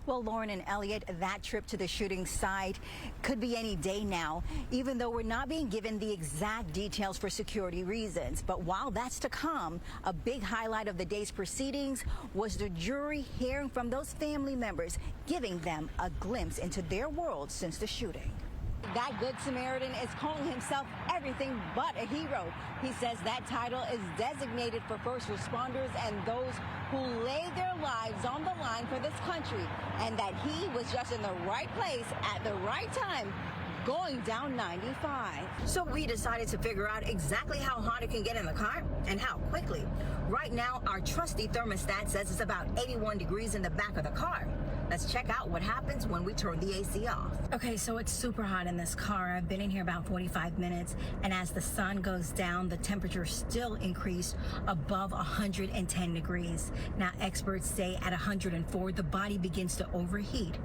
Well, Lauren and Elliot, that trip to the shooting site could be any day now, even though we're not being given the exact details for security reasons. But while that's to come, a big highlight of the day's proceedings was the jury hearing from those family members, giving them a glimpse into their world since the shooting. That Good Samaritan is calling himself everything but a hero. He says that title is designated for first responders and those who lay their lives on the line for this country, and that he was just in the right place at the right time, going down 95. So we decided to figure out exactly how hot it can get in the car and how quickly. Right now, our trusty thermostat says it's about 81 degrees in the back of the car. Let's check out what happens when we turn the AC off. Okay, so it's super hot in this car. I've been in here about 45 minutes, and as the sun goes down, the temperature still increased above 110 degrees. Now, experts say at 104, the body begins to overheat.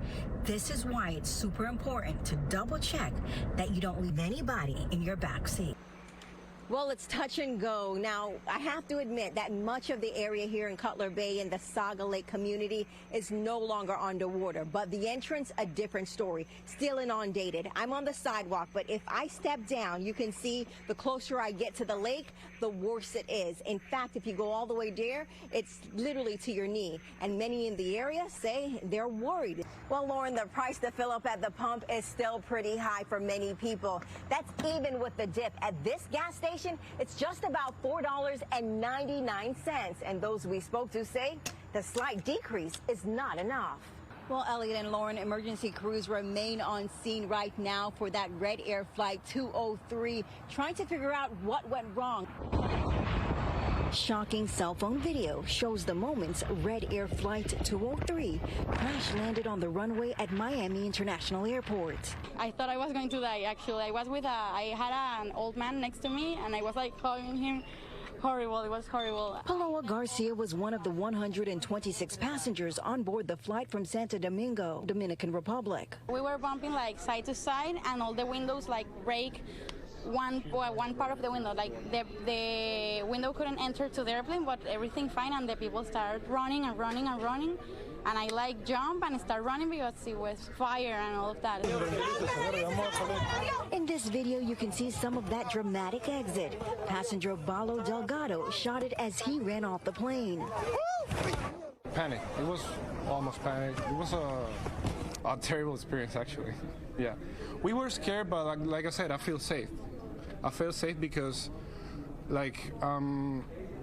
This is why it's super important to double check that you don't leave anybody in your back seat. Well, it's touch and go. Now, I have to admit that much of the area here in Cutler Bay and the Saga Lake community is no longer underwater, but the entrance, a different story, still inundated. I'm on the sidewalk, but if I step down, you can see the closer I get to the lake, the worse it is. In fact, if you go all the way there, it's literally to your knee, and many in the area say they're worried. Well, Lauren, the price to fill up at the pump is still pretty high for many people. That's even with the dip. At this gas station, it's just about $4.99, and those we spoke to say the slight decrease is not enough. Well, Elliot and Lauren, emergency crews remain on scene right now for that Red Air Flight 203, trying to figure out what went wrong. Shocking cell phone video shows the moments Red Air Flight 203 crash landed on the runway at Miami International Airport. I thought I was going to die, actually. I had an old man next to me, and I was like hugging him. Horrible, it was horrible. Paloma Garcia was one of the 126 passengers on board the flight from Santo Domingo, Dominican Republic. We were bumping like side to side, and all the windows like break. One part of the window, like the window couldn't enter to the airplane, but everything fine, and the people started running and running and running, and I like jump and start running because it was fire and all of that. In this video, you can see some of that dramatic exit. Passenger Balo Delgado shot it as he ran off the plane. Panic. It was almost panic. It was a terrible experience, actually. Yeah, we were scared, but like I said, I feel safe. I feel safe because, like,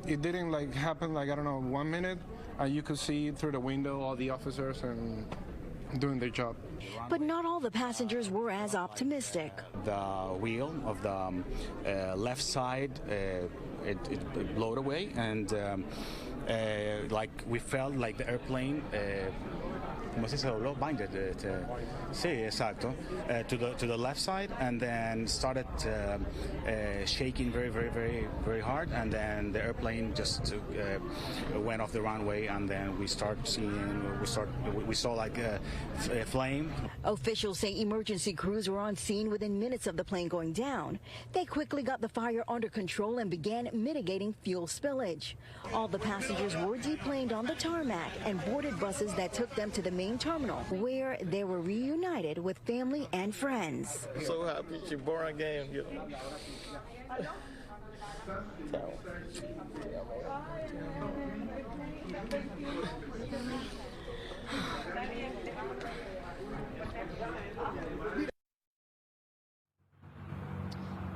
it didn't like happen like, I don't know, 1 minute, and you could see through the window all the officers and doing their job. But not all the passengers were as optimistic. The wheel of the left side, it blew away, and like we felt like the airplane. Como si se dobló, binded, sí, exacto, to the left side, and then started shaking very hard, and then the airplane just went off the runway, and then we saw like a flame. Officials say emergency crews were on scene within minutes of the plane going down. They quickly got the fire under control and began mitigating fuel spillage. All the passengers were deplaned on the tarmac and boarded buses that took them to the main terminal, where they were reunited with family and friends. I'm so happy she's born again, you know.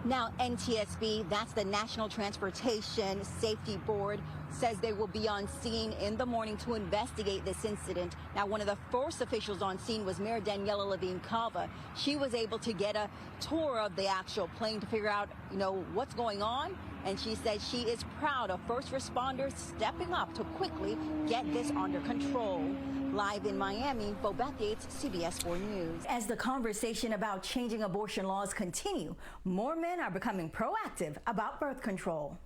Now, NTSB, that's the National Transportation Safety Board, says they will be on scene in the morning to investigate this incident. Now, one of the first officials on scene was Mayor Daniela Levine Cava. She was able to get a tour of the actual plane to figure out, what's going on. And she says she is proud of first responders stepping up to quickly get this under control. Live in Miami, Bobeth Yates, CBS 4 News. As the conversation about changing abortion laws continue, more men are becoming proactive about birth control.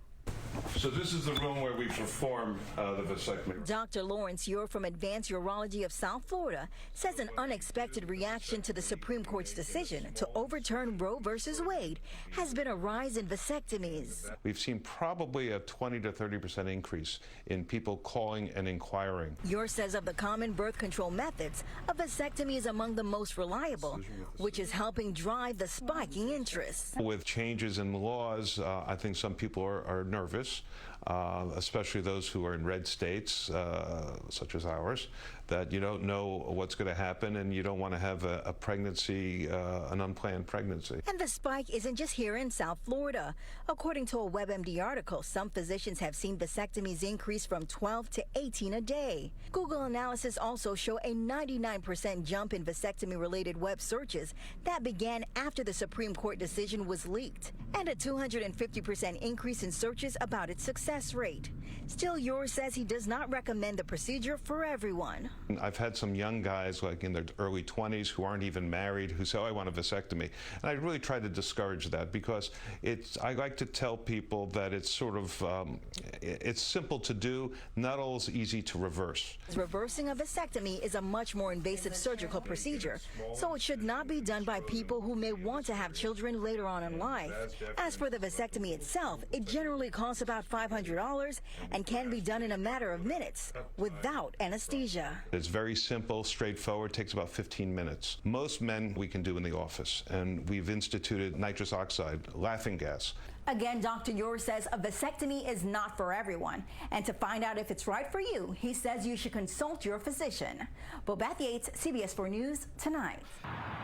So this is the room where we perform the vasectomy. Dr. Lawrence Ure from Advanced Urology of South Florida says an unexpected reaction to the Supreme Court's decision to overturn Roe versus Wade has been a rise in vasectomies. We've seen probably a 20 to 30% increase in people calling and inquiring. Ure says of the common birth control methods, a vasectomy is among the most reliable, which is helping drive the spiking interest. With changes in laws, I think some people are nervous, especially those who are in red states, such as ours, that you don't know what's going to happen and you don't want to have a pregnancy, an unplanned pregnancy. And the spike isn't just here in South Florida. According to a WebMD article, some physicians have seen vasectomies increase from 12 to 18 a day. Google analysis also show a 99% jump in vasectomy-related web searches that began after the Supreme Court decision was leaked, and a 250% increase in searches about its success rate. Still, Ure says he does not recommend the procedure for everyone. I've had some young guys like in their early 20s who aren't even married who say, oh, I want a vasectomy. And I really try to discourage that because I like to tell people that it's sort of, it's simple to do, not always easy to reverse. Reversing a vasectomy is a much more invasive surgical procedure, so it should not be done by people who may want to have children later on in life. As for the vasectomy itself, it generally costs about $500 and can be done in a matter of minutes without anesthesia. It's very simple, straightforward, takes about 15 minutes. Most men we can do in the office, and we've instituted nitrous oxide, laughing gas. Again, Dr. Ure says a vasectomy is not for everyone. And to find out if it's right for you, he says you should consult your physician. Beth Yates, CBS 4 News, tonight.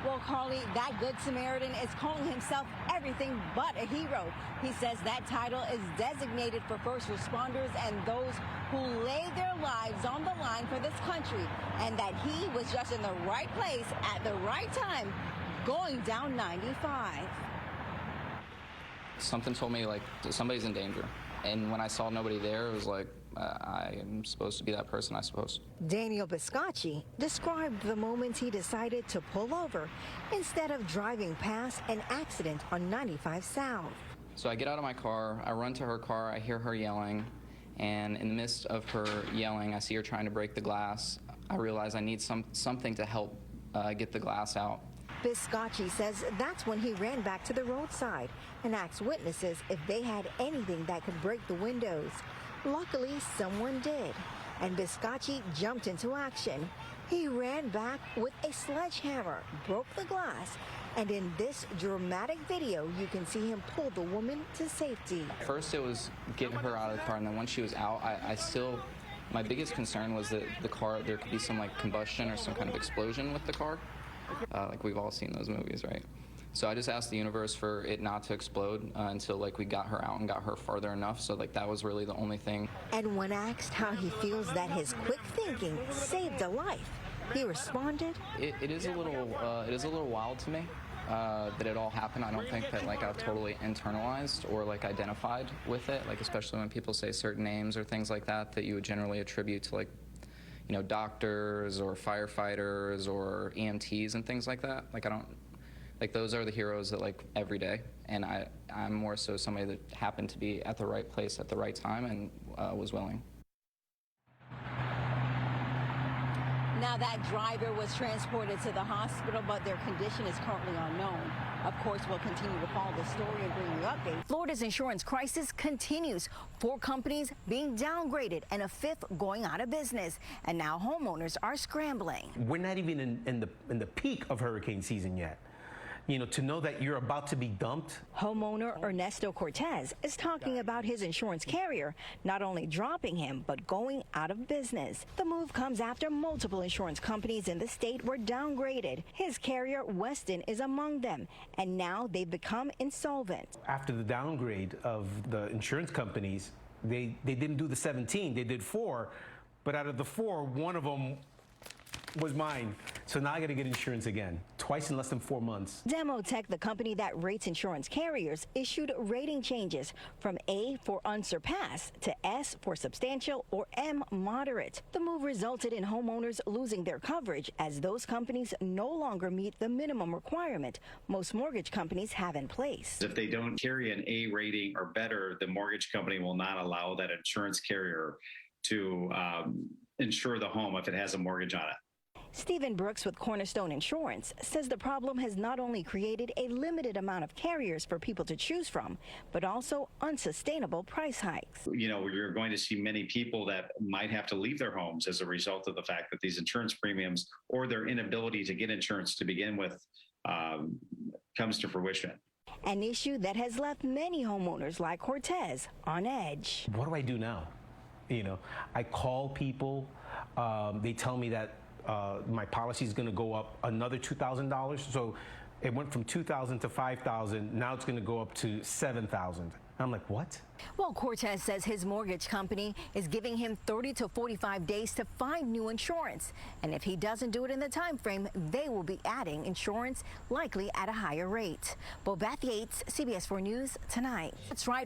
Well, Carly, that Good Samaritan is calling himself everything but a hero. He says that title is designated for first responders and those who lay their lives on the line for this country, and that he was just in the right place at the right time, going down 95. Something told me, like, somebody's in danger. And when I saw nobody there, it was like, I am supposed to be that person, I suppose. Daniel Biscacci described the moment he decided to pull over instead of driving past an accident on 95 South. So I get out of my car, I run to her car, I hear her yelling, and in the midst of her yelling, I see her trying to break the glass. I realize I need something to help get the glass out. Biscacci says that's when he ran back to the roadside and asked witnesses if they had anything that could break the windows. Luckily, someone did, and Biscacci jumped into action. He ran back with a sledgehammer, broke the glass, and in this dramatic video, you can see him pull the woman to safety. First, it was getting her out of the car, and then once she was out, my biggest concern was that the car, there could be some like combustion or some kind of explosion with the car. Like we've all seen those movies, right? So I just asked the universe for it not to explode until like we got her out and got her farther enough. So like that was really the only thing. And when asked how he feels that his quick thinking saved a life, he responded, It is a little wild to me that it all happened. I don't think that like I've totally internalized or like identified with it. Like especially when people say certain names or things like that you would generally attribute to like, you know, doctors or firefighters or EMTs and things like that. Like I don't, like those are the heroes that like every day. And I'm more so somebody that happened to be at the right place at the right time and was willing. Now that driver was transported to the hospital, but their condition is currently unknown. Of course, we'll continue to follow the story and bring you updates. Florida's insurance crisis continues. 4 companies being downgraded and a 5th going out of business. And now homeowners are scrambling. We're not even in the peak of hurricane season yet. You know, to know that you're about to be dumped. Homeowner Ernesto Cortez is talking about his insurance carrier not only dropping him, but going out of business. The move comes after multiple insurance companies in the state were downgraded. His carrier, Weston, is among them, and now they've become insolvent. After the downgrade of the insurance companies, they didn't do the 17, they did 4, but out of the 4, one of them was mine. So now I got to get insurance again, twice in less than 4 months. Demotech, the company that rates insurance carriers, issued rating changes from A for unsurpassed to S for substantial or M moderate. The move resulted in homeowners losing their coverage as those companies no longer meet the minimum requirement most mortgage companies have in place. If they don't carry an A rating or better, the mortgage company will not allow that insurance carrier to insure the home if it has a mortgage on it. Stephen Brooks with Cornerstone Insurance says the problem has not only created a limited amount of carriers for people to choose from, but also unsustainable price hikes. You know, you're going to see many people that might have to leave their homes as a result of the fact that these insurance premiums or their inability to get insurance to begin with comes to fruition. An issue that has left many homeowners like Cortez on edge. What do I do now? You know, I call people, they tell me that my policy is going to go up another $2,000. So it went from $2,000 to $5,000. Now it's going to go up to $7,000. I'm like, what? Well, Cortez says his mortgage company is giving him 30 to 45 days to find new insurance. And if he doesn't do it in the time frame, they will be adding insurance, likely at a higher rate. Bobeth Yates, CBS 4 News, tonight. That's right.